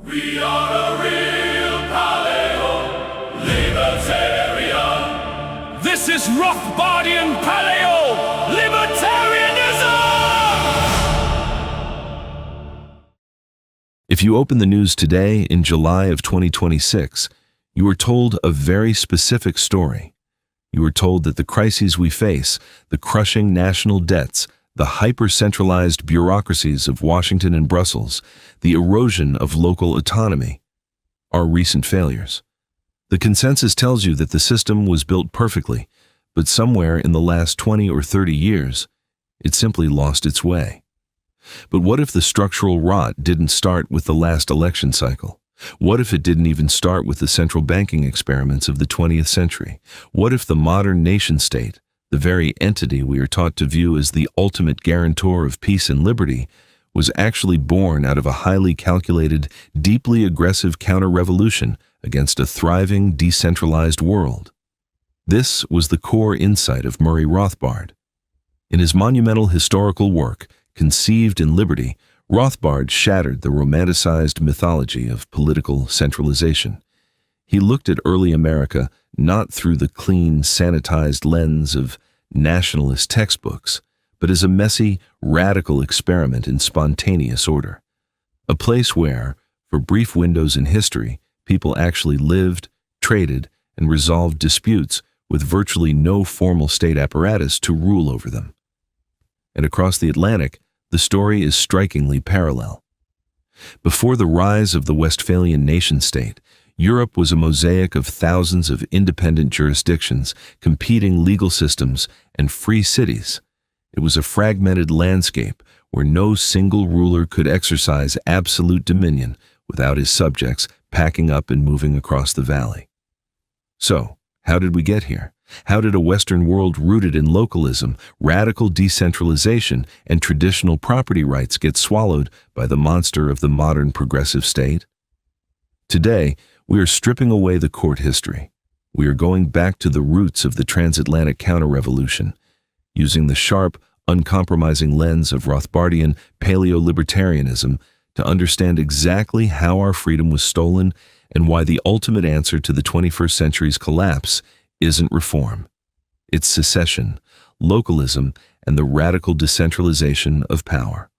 We are a real Paleo-libertarian. This is Rothbardian Paleo-libertarianism! If you open the news today in July of 2026, you are told a very specific story. You are told that the crises we face, the crushing national debts, the hyper-centralized bureaucracies of Washington and Brussels, the erosion of local autonomy, are recent failures. The consensus tells you that the system was built perfectly, but somewhere in the last 20 or 30 years, it simply lost its way. But what if the structural rot didn't start with the last election cycle? What if it didn't even start with the central banking experiments of the 20th century? What if the modern nation-state, the very entity we are taught to view as the ultimate guarantor of peace and liberty, was actually born out of a highly calculated, deeply aggressive counter-revolution against a thriving, decentralized world? This was the core insight of Murray Rothbard. In his monumental historical work, Conceived in Liberty, Rothbard shattered the romanticized mythology of political centralization. He looked at early America not through the clean, sanitized lens of nationalist textbooks, but as a messy, radical experiment in spontaneous order. A place where, for brief windows in history, people actually lived, traded, and resolved disputes with virtually no formal state apparatus to rule over them. And across the Atlantic, the story is strikingly parallel. Before the rise of the Westphalian nation-state, Europe was a mosaic of thousands of independent jurisdictions, competing legal systems, and free cities. It was a fragmented landscape where no single ruler could exercise absolute dominion without his subjects packing up and moving across the valley. So, how did we get here? How did a Western world rooted in localism, radical decentralization, and traditional property rights get swallowed by the monster of the modern progressive state? Today, we are stripping away the court history. We are going back to the roots of the transatlantic counter-revolution, using the sharp, uncompromising lens of Rothbardian Paleo-libertarianism to understand exactly how our freedom was stolen and why the ultimate answer to the 21st century's collapse isn't reform. It's secession, localism, and the radical decentralization of power.